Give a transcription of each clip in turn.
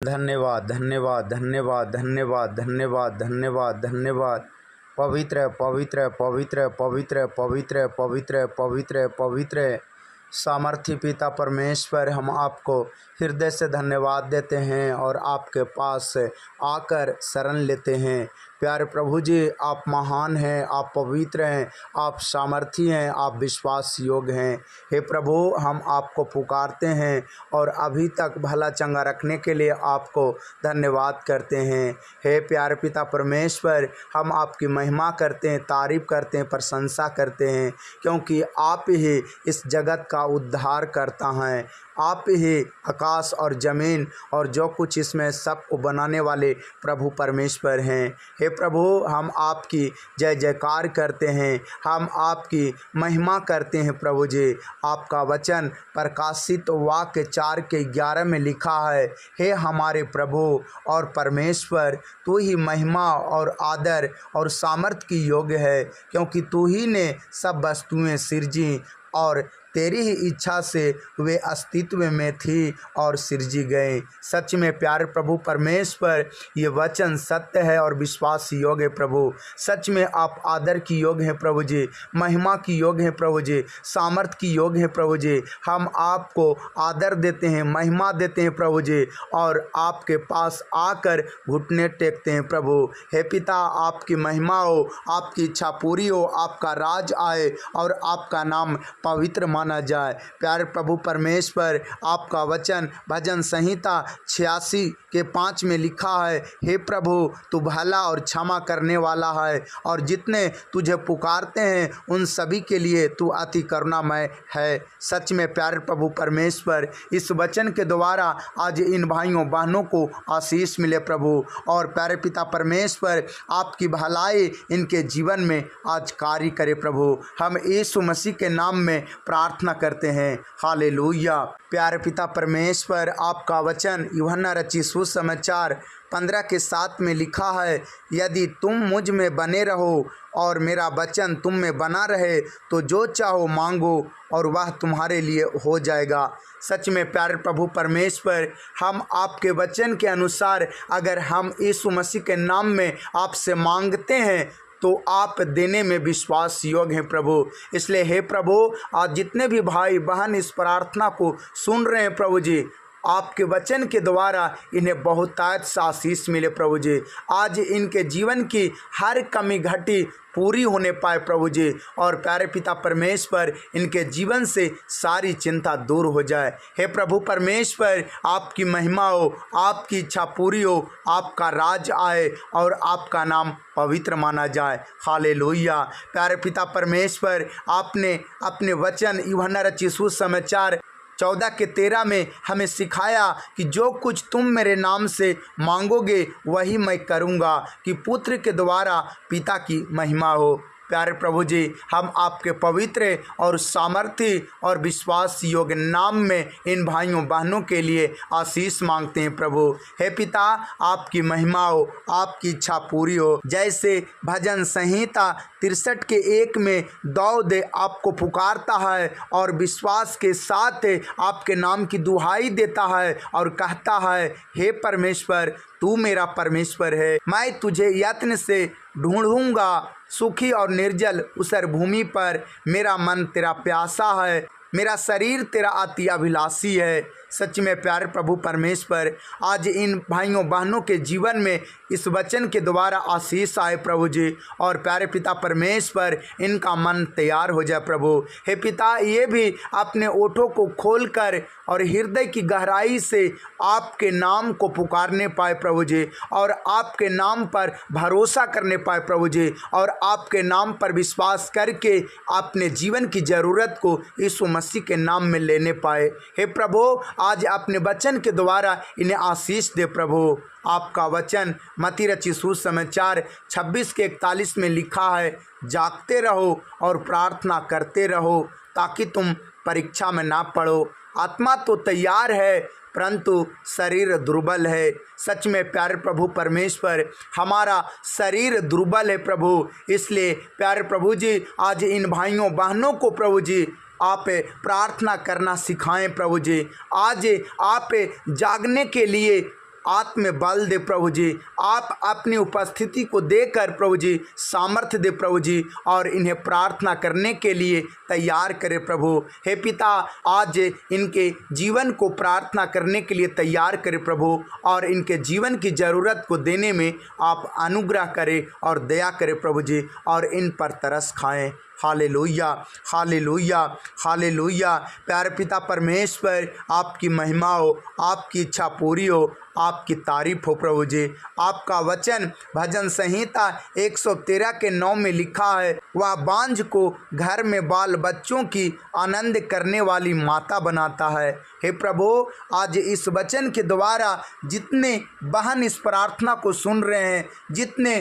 धन्यवाद धन्यवाद धन्यवाद धन्यवाद धन्यवाद धन्यवाद धन्यवाद। पवित्र पवित्र पवित्र पवित्र पवित्र पवित्र पवित्र पवित्र सामर्थी पिता परमेश्वर, हम आपको हृदय से धन्यवाद देते हैं और आपके पास आकर शरण लेते हैं। प्यारे प्रभु जी, आप महान हैं, आप पवित्र हैं, आप सामर्थी हैं, आप विश्वास योग्य हैं। हे प्रभु, हम आपको पुकारते हैं और अभी तक भला चंगा रखने के लिए आपको धन्यवाद करते हैं। हे प्यारे पिता परमेश्वर, हम आपकी महिमा करते हैं, तारीफ़ करते हैं, प्रशंसा करते हैं, क्योंकि आप ही इस जगत का उद्धार करता है। आप ही आकाश और ज़मीन और जो कुछ इसमें सबको बनाने वाले प्रभु परमेश्वर हैं। हे प्रभु, हम आपकी जय जयकार करते हैं, हम आपकी महिमा करते हैं। प्रभु जी, आपका वचन प्रकाशित वाक्य 4:11 में लिखा है, हे हमारे प्रभु और परमेश्वर, तू ही महिमा और आदर और सामर्थ की योग्य है, क्योंकि तू ही ने सब वस्तुएं सिरजी और तेरी ही इच्छा से वे अस्तित्व में थी और सिरजी गए। सच में प्यारे प्रभु परमेश्वर, ये वचन सत्य है और विश्वास योग्य है। प्रभु, सच में आप आदर की योग्य हैं प्रभु जी, महिमा की योग्य हैं प्रभु जी, सामर्थ की योग्य हैं प्रभु जी। हम आपको आदर देते हैं, महिमा देते हैं प्रभु जी, और आपके पास आकर घुटने टेकते हैं प्रभु। हे पिता, आपकी महिमा हो, आपकी इच्छा पूरी हो, आपका राज आए और आपका नाम पवित्र माना जाए। प्यारे प्रभु परमेश्वर, आपका वचन भजन संहिता 86:5 में लिखा है, हे प्रभु, तू भला और क्षमा करने वाला है और जितने तुझे पुकारते हैं उन सभी के लिए तू अति करुणामय है। सच में प्यारे प्रभु परमेश्वर, इस वचन के द्वारा आज इन भाइयों बहनों को आशीष मिले प्रभु, और प्यारे पिता परमेश्वर, आपकी भलाई इनके जीवन में आज कार्य करे प्रभु। हम यीशु मसीह के नाम में प्रार्थना करते हैं, हालेलुया। प्यारे पिता परमेश्वर, आपका वचन यूहन्ना रचित सुसमाचार 15:7 में लिखा है, यदि तुम मुझ में बने रहो और मेरा वचन तुम में बना रहे तो जो चाहो मांगो और वह तुम्हारे लिए हो जाएगा। सच में प्यारे प्रभु परमेश्वर, हम आपके वचन के अनुसार अगर हम यीशु मसीह के नाम में आपसे मांगते हैं तो आप देने में विश्वास योग्य हैं प्रभु। इसलिए हे प्रभु, आज जितने भी भाई बहन इस प्रार्थना को सुन रहे हैं प्रभु जी, आपके वचन के द्वारा इन्हें बहुतायत से आशीष मिले प्रभु जी। आज इनके जीवन की हर कमी घटी पूरी होने पाए प्रभु जी, और प्यारे पिता परमेश्वर, इनके जीवन से सारी चिंता दूर हो जाए। हे प्रभु परमेश्वर, आपकी महिमा हो, आपकी इच्छा पूरी हो, आपका राज आए और आपका नाम पवित्र माना जाए, हालेलुया। प्यारे पिता परमेश्वर, आपने अपने वचन यूहन्ना रचित सुसमाचार 14:13 में हमें सिखाया कि जो कुछ तुम मेरे नाम से मांगोगे वही मैं करूँगा, कि पुत्र के द्वारा पिता की महिमा हो। प्यारे प्रभु जी, हम आपके पवित्र और सामर्थी और विश्वास योग्य नाम में इन भाइयों बहनों के लिए आशीष मांगते हैं प्रभु। हे पिता, आपकी महिमा हो, आपकी इच्छा पूरी हो। जैसे भजन संहिता 63:1 में दाऊद आपको पुकारता है और विश्वास के साथ आपके नाम की दुहाई देता है और कहता है, हे परमेश्वर, तू मेरा परमेश्वर है, मैं तुझे यत्न से ढूंढूंगा, सूखी और निर्जल ऊसर भूमि पर मेरा मन तेरा प्यासा है, मेरा शरीर तेरा अति अभिलाषी है। सच में प्यारे प्रभु परमेश्वर, आज इन भाइयों बहनों के जीवन में इस वचन के द्वारा आशीष आए प्रभु जी, और प्यारे पिता परमेश्वर, इनका मन तैयार हो जाए प्रभु। हे पिता, ये भी अपने ओठों को खोलकर और हृदय की गहराई से आपके नाम को पुकारने पाए प्रभु जी, और आपके नाम पर भरोसा करने पाए प्रभु जी, और आपके नाम पर विश्वास करके अपने जीवन की ज़रूरत को यीशु मसीह के नाम में लेने पाए। हे प्रभु, आज अपने वचन के द्वारा इन्हें आशीष दे प्रभु। आपका वचन मत्ती रचित सुसमाचार 26:41 में लिखा है, जागते रहो और प्रार्थना करते रहो ताकि तुम परीक्षा में ना पड़ो। आत्मा तो तैयार है परंतु शरीर दुर्बल है। सच में प्यारे प्रभु परमेश्वर, हमारा शरीर दुर्बल है प्रभु। इसलिए प्यारे प्रभु जी, आज इन भाइयों बहनों को प्रभु जी आप प्रार्थना करना सिखाएं प्रभु जी। आज आप जागने के लिए आत्म बल दे प्रभु जी। आप अपनी उपस्थिति को देकर प्रभु जी सामर्थ्य दे प्रभु जी, और इन्हें प्रार्थना करने के लिए तैयार करे प्रभु। हे पिता, आज इनके जीवन को प्रार्थना करने के लिए तैयार करे प्रभु, और इनके जीवन की ज़रूरत को देने में आप अनुग्रह करें और दया करें प्रभु जी, और इन पर तरस खाएं। Hallelujah, hallelujah, hallelujah. प्यारे पिता परमेश्वर, आपकी महिमा हो, आपकी इच्छा पूरी हो, आपकी तारीफ हो प्रभु जी। आपका वचन भजन संहिता 113 के 9 में लिखा है, वह बांझ को घर में बाल बच्चों की आनंद करने वाली माता बनाता है। हे प्रभु, आज इस वचन के द्वारा जितने बहन इस प्रार्थना को सुन रहे हैं, जितने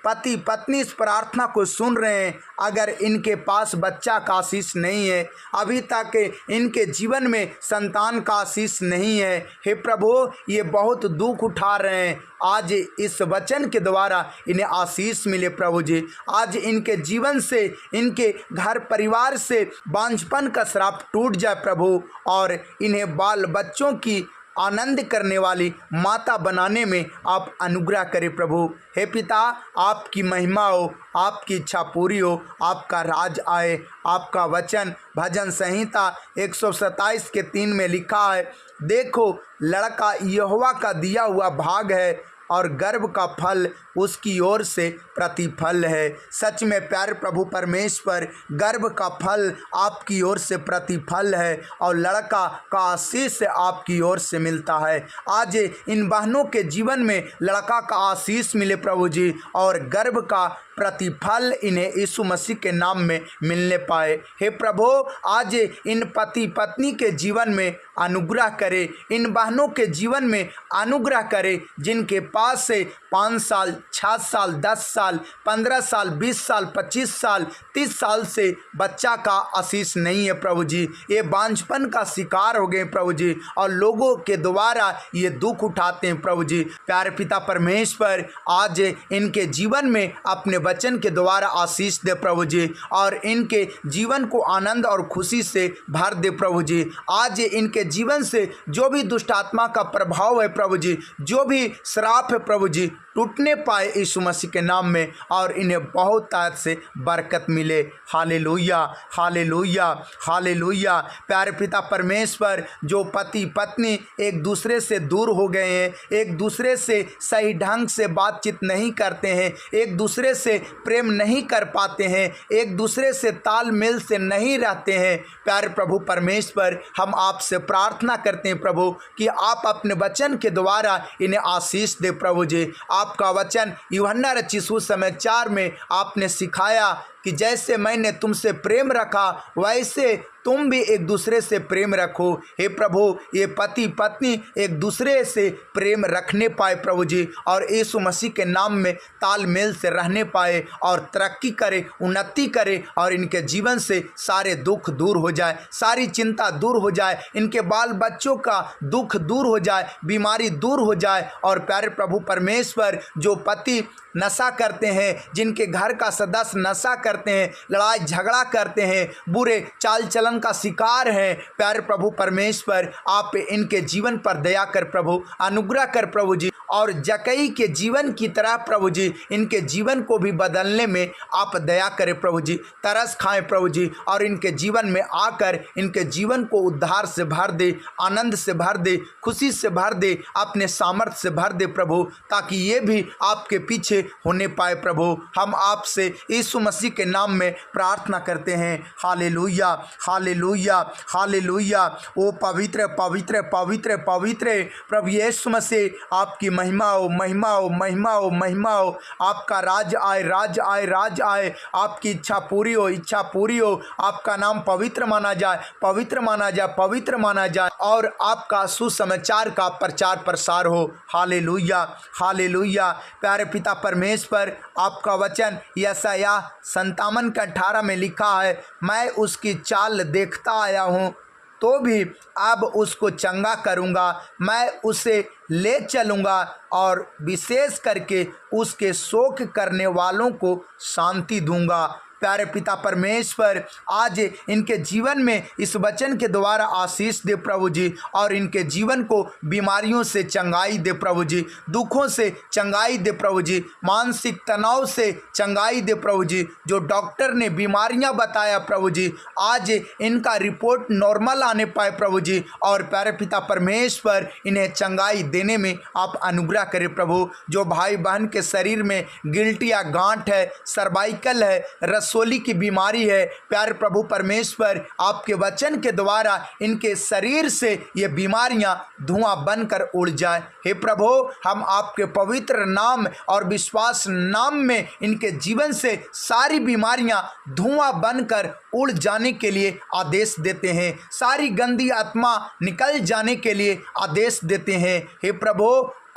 पति पत्नी इस प्रार्थना को सुन रहे हैं, अगर इनके पास बच्चा का आशीष नहीं है, अभी तक इनके जीवन में संतान का आशीष नहीं है, हे प्रभु, ये बहुत दुख उठा रहे हैं। आज इस वचन के द्वारा इन्हें आशीष मिले प्रभु जी। आज इनके जीवन से, इनके घर परिवार से बांझपन का श्राप टूट जाए प्रभु, और इन्हें बाल बच्चों की आनंद करने वाली माता बनाने में आप अनुग्रह करें प्रभु। हे पिता, आपकी महिमा हो, आपकी इच्छा पूरी हो, आपका राज आए। आपका वचन भजन संहिता 127 के 3 में लिखा है, देखो लड़का यहोवा का दिया हुआ भाग है, और गर्भ का फल उसकी ओर से प्रतिफल है। सच में प्यारे प्रभु परमेश्वर, गर्भ का फल आपकी ओर से प्रतिफल है, और लड़का का आशीष आपकी ओर से मिलता है। आज इन बहनों के जीवन में लड़का का आशीष मिले प्रभु जी, और गर्भ का प्रतिफल इन्हें यीशु मसीह के नाम में मिलने पाए। हे प्रभु, आज इन पति पत्नी के जीवन में अनुग्रह करे, इन बहनों के जीवन में अनुग्रह करे, जिनके पास से 5 साल, 6 साल, 10 साल, 15 साल, 20 साल, 25 साल, 30 साल से बच्चा का आशीष नहीं है प्रभु जी। ये बांझपन का शिकार हो गए प्रभु जी, और लोगों के द्वारा ये दुख उठाते हैं प्रभु जी। प्यारे पिता परमेश्वर, आज इनके जीवन में अपने वचन के द्वारा आशीष दे प्रभु जी, और इनके जीवन को आनंद और खुशी से भर दे प्रभु जी। आज इनके जीवन से जो भी दुष्ट आत्मा का प्रभाव है प्रभु जी, जो भी श्राप है प्रभु जी, टूटने पाए यीशु मसीह के नाम में, और इन्हें बहुत ताकत से बरकत मिले। Hallelujah, hallelujah, hallelujah. प्यारे पिता परमेश्वर, जो पति पत्नी एक दूसरे से दूर हो गए हैं, एक दूसरे से सही ढंग से बातचीत नहीं करते हैं, एक दूसरे से प्रेम नहीं कर पाते हैं, एक दूसरे से तालमेल से नहीं रहते हैं, प्यारे प्रभु परमेश्वर, हम आपसे प्रार्थना करते हैं प्रभु कि आप अपने वचन के द्वारा इन्हें आशीष दे प्रभु जी। आपका वचन यूहन्ना रचित सुसमाचार में आपने सिखाया कि जैसे मैंने तुमसे प्रेम रखा, वैसे तुम भी एक दूसरे से प्रेम रखो। हे प्रभु, ये पति पत्नी एक दूसरे से प्रेम रखने पाए प्रभु जी, और यीशु मसीह के नाम में तालमेल से रहने पाए, और तरक्की करे, उन्नति करे, और इनके जीवन से सारे दुख दूर हो जाए, सारी चिंता दूर हो जाए, इनके बाल बच्चों का दुख दूर हो जाए, बीमारी दूर हो जाए। और प्यारे प्रभु परमेश्वर, जो पति नशा करते हैं, जिनके घर का सदस्य नशा करते हैं, लड़ाई झगड़ा करते हैं, बुरे चाल चलन का शिकार हैं, प्यारे प्रभु परमेश्वर, आप इनके जीवन पर दया कर प्रभु, अनुग्रह कर प्रभु जी, और जकई के जीवन की तरह प्रभु जी इनके जीवन को भी बदलने में आप दया करें प्रभु जी। तरस खाएं प्रभु जी, और इनके जीवन में आकर इनके जीवन को उद्धार से भर दे, आनंद से भर दे, खुशी से भर दे, अपने सामर्थ्य से भर दे प्रभु, ताकि ये भी आपके पीछे होने पाए प्रभु। हम आपसे यीशु मसीह के नाम में प्रार्थना करते हैं। Hallelujah, hallelujah, hallelujah. ओ पवित्र पवित्र पवित्र पवित्र प्रभु यीशु मसीह, आपकी महिमा हो, महिमा हो, महिमा हो, महिमा हो। आपका राज आए, राज आए, राज आए। आपकी इच्छा पूरी हो, इच्छा पूरी हो। आपका नाम पवित्र माना जाए, पवित्र माना जाए, पवित्र माना जाए, और आपका सुसमाचार का प्रचार प्रसार हो। Hallelujah, hallelujah. प्यारे पिता परमेश्वर, आपका वचन यशायाह 57:18 में लिखा है, मैं उसकी चाल देखता आया हूँ तो भी अब उसको चंगा करूँगा, मैं उसे ले चलूँगा और विशेष करके उसके शोक करने वालों को शांति दूंगा। प्यारे पिता परमेश्वर, आज इनके जीवन में इस वचन के द्वारा आशीष दे प्रभु जी, और इनके जीवन को बीमारियों से चंगाई दे प्रभु जी, दुखों से चंगाई दे प्रभु जी, मानसिक तनाव से चंगाई दे प्रभु जी। जो डॉक्टर ने बीमारियां बताया प्रभु जी, आज इनका रिपोर्ट नॉर्मल आने पाए प्रभु जी, और प्यारे पिता परमेश्वर इन्हें चंगाई देने में आप अनुग्रह करें प्रभु। जो भाई बहन के शरीर में गिल्टी या गांठ है, सर्वाइकल है, रसोली की बीमारी है, प्यारे प्रभु परमेश्वर आपके वचन के द्वारा इनके शरीर से ये बीमारियां धुआं बनकर उड़ जाए। हे प्रभु, हम आपके पवित्र नाम और विश्वास नाम में इनके जीवन से सारी बीमारियां धुआं बनकर उड़ जाने के लिए आदेश देते हैं, सारी गंदी आत्मा निकल जाने के लिए आदेश देते हैं। हे प्रभु,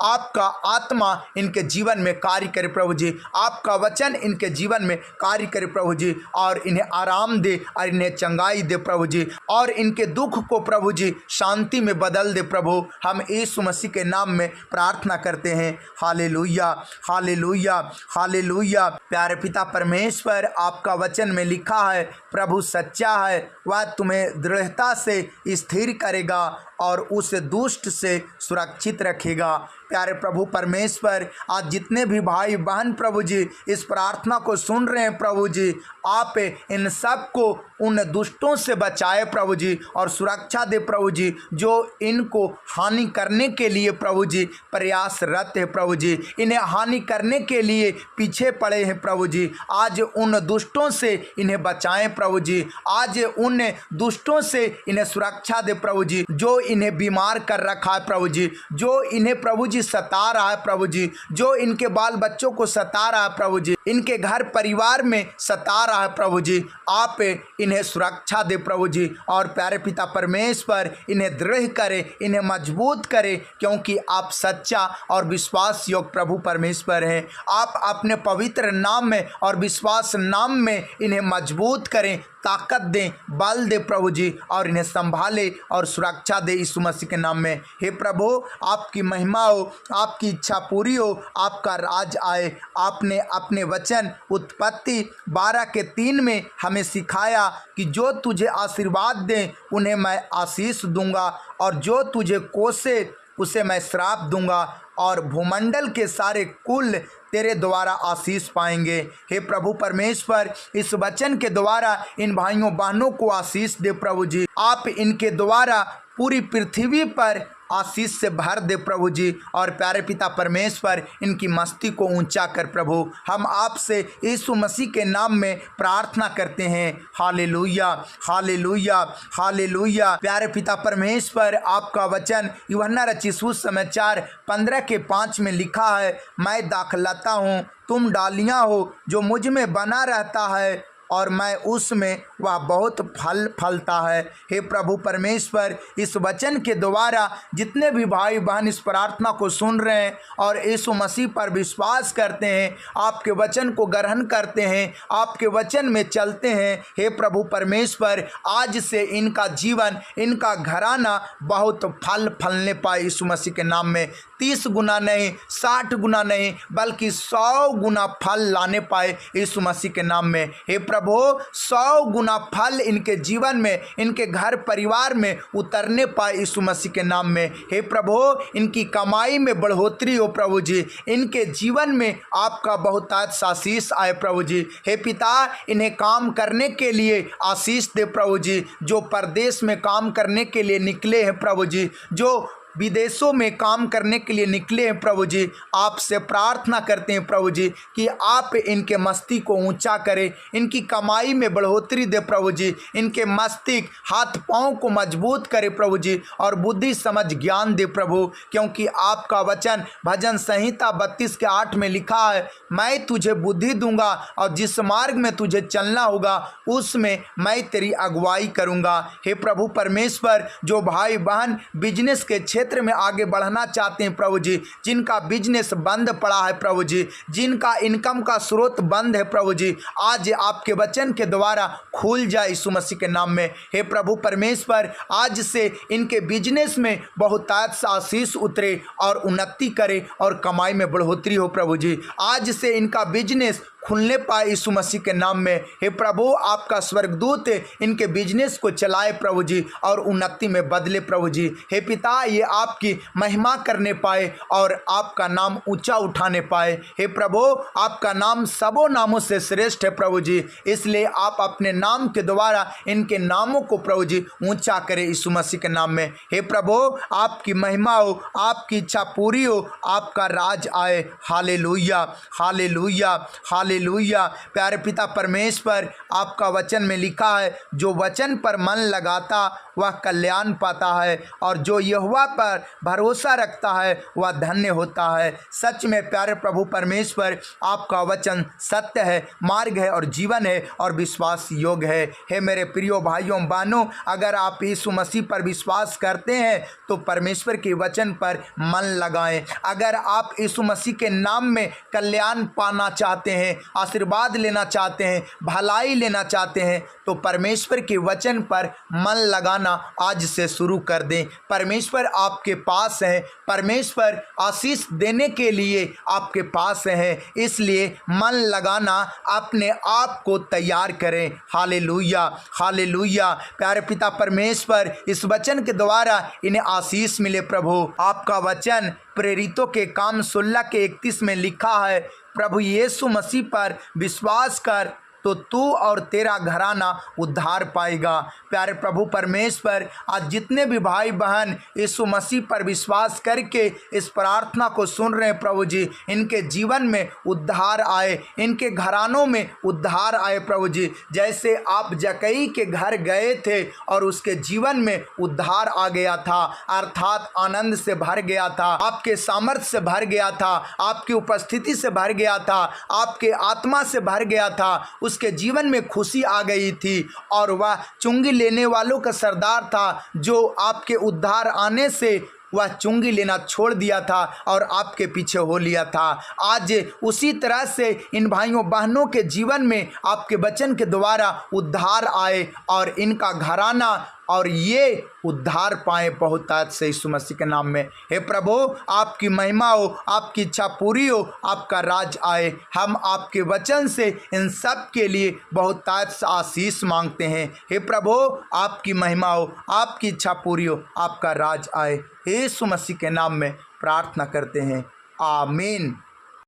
आपका आत्मा इनके जीवन में कार्य करे प्रभु जी, आपका वचन इनके जीवन में कार्य करे प्रभु जी, और इन्हें आराम दे और इन्हें चंगाई दे प्रभु जी, और इनके दुख को प्रभु जी शांति में बदल दे प्रभु। हम यीशु मसीह के नाम में प्रार्थना करते हैं। Hallelujah, hallelujah, hallelujah. प्यारे पिता परमेश्वर, आपका वचन में लिखा है, प्रभु सच्चा है, वह तुम्हें दृढ़ता से स्थिर करेगा और उस दुष्ट से सुरक्षित रखेगा। प्यारे प्रभु परमेश्वर, आज जितने भी भाई बहन प्रभु जी इस प्रार्थना को सुन रहे हैं प्रभु जी, आप इन सब को उन दुष्टों से बचाए प्रभु जी, और सुरक्षा दे प्रभु जी, जो इनको हानि करने के लिए प्रभु जी प्रयासरत है प्रभु जी, इन्हें हानि करने के लिए पीछे पड़े हैं प्रभु जी। आज उन दुष्टों से इन्हें बचाएं प्रभु जी, आज उन दुष्टों से इन्हें सुरक्षा दे प्रभु जी, जो इन्हें बीमार कर रखा है प्रभु जी, जो इन्हें प्रभु जी सता रहा है प्रभु जी, जो इनके बाल बच्चों को सता रहा है प्रभु जी, इनके घर परिवार में सता रहा है प्रभु जी, आप इन्हें सुरक्षा दे प्रभु जी। और प्यारे पिता परमेश्वर, इन्हें दृढ़ करे, इन्हें मजबूत करे, क्योंकि आप सच्चा और विश्वास योग्य प्रभु परमेश्वर हैं। आप अपने पवित्र नाम में और विश्वास नाम में इन्हें मजबूत करें, ताकत दें, बल दे प्रभु जी, और इन्हें संभाले और सुरक्षा दे यीशु मसीह के नाम में। हे प्रभु, आपकी महिमा हो, आपकी इच्छा पूरी हो, आपका राज आए। आपने अपने वचन उत्पत्ति 12:3 में हमें सिखाया कि जो तुझे आशीर्वाद दें उन्हें मैं आशीष दूंगा, और जो तुझे कोसे उसे मैं श्राप दूंगा, और भूमंडल के सारे कुल तेरे द्वारा आशीष पाएंगे। हे प्रभु परमेश्वर, इस वचन के द्वारा इन भाइयों बहनों को आशीष दे प्रभु जी। आप इनके द्वारा पूरी पृथ्वी पर आशीष से भर दे प्रभु जी, और प्यारे पिता परमेश्वर इनकी मस्ती को ऊंचा कर प्रभु। हम आपसे यीशु मसीह के नाम में प्रार्थना करते हैं। Hallelujah, hallelujah, hallelujah. प्यारे पिता परमेश्वर, आपका वचन यूहन्ना रचित सुसमाचार 15:5 में लिखा है, मैं दाखलता हूँ, तुम डालियाँ हो, जो मुझ में बना रहता है और मैं उसमें, वह बहुत फल फलता है। हे प्रभु परमेश्वर, इस वचन के द्वारा जितने भी भाई बहन इस प्रार्थना को सुन रहे हैं और यीशु मसीह पर विश्वास करते हैं, आपके वचन को ग्रहण करते हैं, आपके वचन में चलते हैं, हे प्रभु परमेश्वर, आज से इनका जीवन, इनका घराना बहुत फल फलने पाए यीशु मसीह के नाम में। 30 गुना नहीं, 60 गुना नहीं, बल्कि 100 गुना फल लाने पाए यीशु मसीह के नाम में। हे प्रभु, 100 गुना फल इनके जीवन में, इनके घर परिवार में उतरने पाए यीशु मसीह के नाम में। हे प्रभु, इनकी कमाई में बढ़ोतरी हो प्रभु जी, इनके जीवन में आपका बहुतायत आशीष आए प्रभु जी। हे पिता, इन्हें काम करने के लिए आशीष दे प्रभु जी, जो परदेश में काम करने के लिए निकले हैं प्रभु जी, जो विदेशों में काम करने के लिए निकले हैं प्रभु जी, आपसे प्रार्थना करते हैं प्रभु जी कि आप इनके मस्तिष्क को ऊंचा करें, इनकी कमाई में बढ़ोतरी दे प्रभु जी, इनके मस्तिष्क हाथ पांव को मजबूत करे प्रभु जी, और बुद्धि समझ ज्ञान दे प्रभु, क्योंकि आपका वचन भजन संहिता 32:8 में लिखा है, मैं तुझे बुद्धि दूंगा और जिस मार्ग में तुझे चलना होगा उसमें मैं तेरी अगुवाई करूंगा। हे प्रभु परमेश्वर, जो भाई बहन बिजनेस के क्षेत्र में आगे बढ़ना चाहते हैं प्रभु जी, जिनका बिजनेस बंद पड़ा है प्रभु जी, जिनका इनकम का स्रोत बंद है प्रभु जी, आज आपके वचन के द्वारा खुल जाए यीशु मसीह के नाम में। हे प्रभु परमेश्वर, आज से इनके बिजनेस में बहुतायत से आशीष उतरे और उन्नति करे और कमाई में बढ़ोतरी हो प्रभु जी। आज से इनका बिजनेस खुलने पाए यीशु मसीह के नाम में। हे प्रभु, आपका स्वर्गदूत इनके बिजनेस को चलाए प्रभु जी और उन्नति में बदले प्रभु जी। हे पिता, ये आपकी महिमा करने पाए और आपका नाम ऊंचा उठाने पाए। हे प्रभु, आपका नाम सबों नामों से श्रेष्ठ है प्रभु जी, इसलिए आप अपने नाम के द्वारा इनके नामों को प्रभु जी ऊंचा करें यीशु मसीह के नाम में। हे प्रभु, आपकी महिमा हो, आपकी इच्छा पूरी हो, आपका राज आए। Hallelujah, hallelujah, hallelujah. प्यारे पिता परमेश्वर, आपका वचन में लिखा है, जो वचन पर मन लगाता वह कल्याण पाता है और जो यहोवा पर भरोसा रखता है वह धन्य होता है। सच में प्यारे प्रभु परमेश्वर, आपका वचन सत्य है, मार्ग है और जीवन है और विश्वास योग्य है। हे मेरे प्रियो भाइयों बहनों, अगर आप यीशु मसीह पर विश्वास करते हैं तो परमेश्वर के वचन पर मन लगाएं। अगर आप यीशु मसीह के नाम में कल्याण पाना चाहते हैं, आशीर्वाद लेना चाहते हैं, भलाई लेना चाहते हैं, तो परमेश्वर के वचन पर मन लगाना आज से शुरू कर दें। परमेश्वर आपके पास है, परमेश्वर आशीष देने के लिए आपके पास है, इसलिए मन लगाना अपने आप को तैयार करें। Hallelujah, hallelujah. प्यारे पिता परमेश्वर, इस वचन के द्वारा इन्हें आशीष मिले प्रभु। आपका वचन प्रेरितों के काम 16 के 31 में लिखा है, प्रभु यीशु मसीह पर विश्वास कर तो तू और तेरा घराना उद्धार पाएगा। प्यारे प्रभु परमेश्वर, आज जितने भी भाई बहन यीशु मसीह पर विश्वास करके इस प्रार्थना को सुन रहे हैं प्रभु जी, इनके जीवन में उद्धार आए, इनके घरानों में उद्धार आए प्रभु जी। जैसे आप जक्कई के घर गए थे और उसके जीवन में उद्धार आ गया था, अर्थात आनंद से भर गया था, आपके सामर्थ्य से भर गया था, आपकी उपस्थिति से भर गया था, आपके आत्मा से भर गया था, उसके जीवन में खुशी आ गई थी और वह चुंगी लेने वालों का सरदार था, जो आपके उद्धार आने से वह चुंगी लेना छोड़ दिया था और आपके पीछे हो लिया था। आज उसी तरह से इन भाइयों बहनों के जीवन में आपके वचन के द्वारा उद्धार आए और इनका घराना और ये उद्धार पाए बहुतायत से यीशु मसीह के नाम में। हे प्रभु, आपकी महिमा हो, आपकी इच्छा पूरी हो, आपका राज आए। हम आपके वचन से इन सब के लिए बहुतायत से आशीष मांगते हैं। हे प्रभु, आपकी महिमा हो, आपकी इच्छा पूरी हो, आपका राज आए। यीशु मसीह के नाम में प्रार्थना करते हैं, आमीन।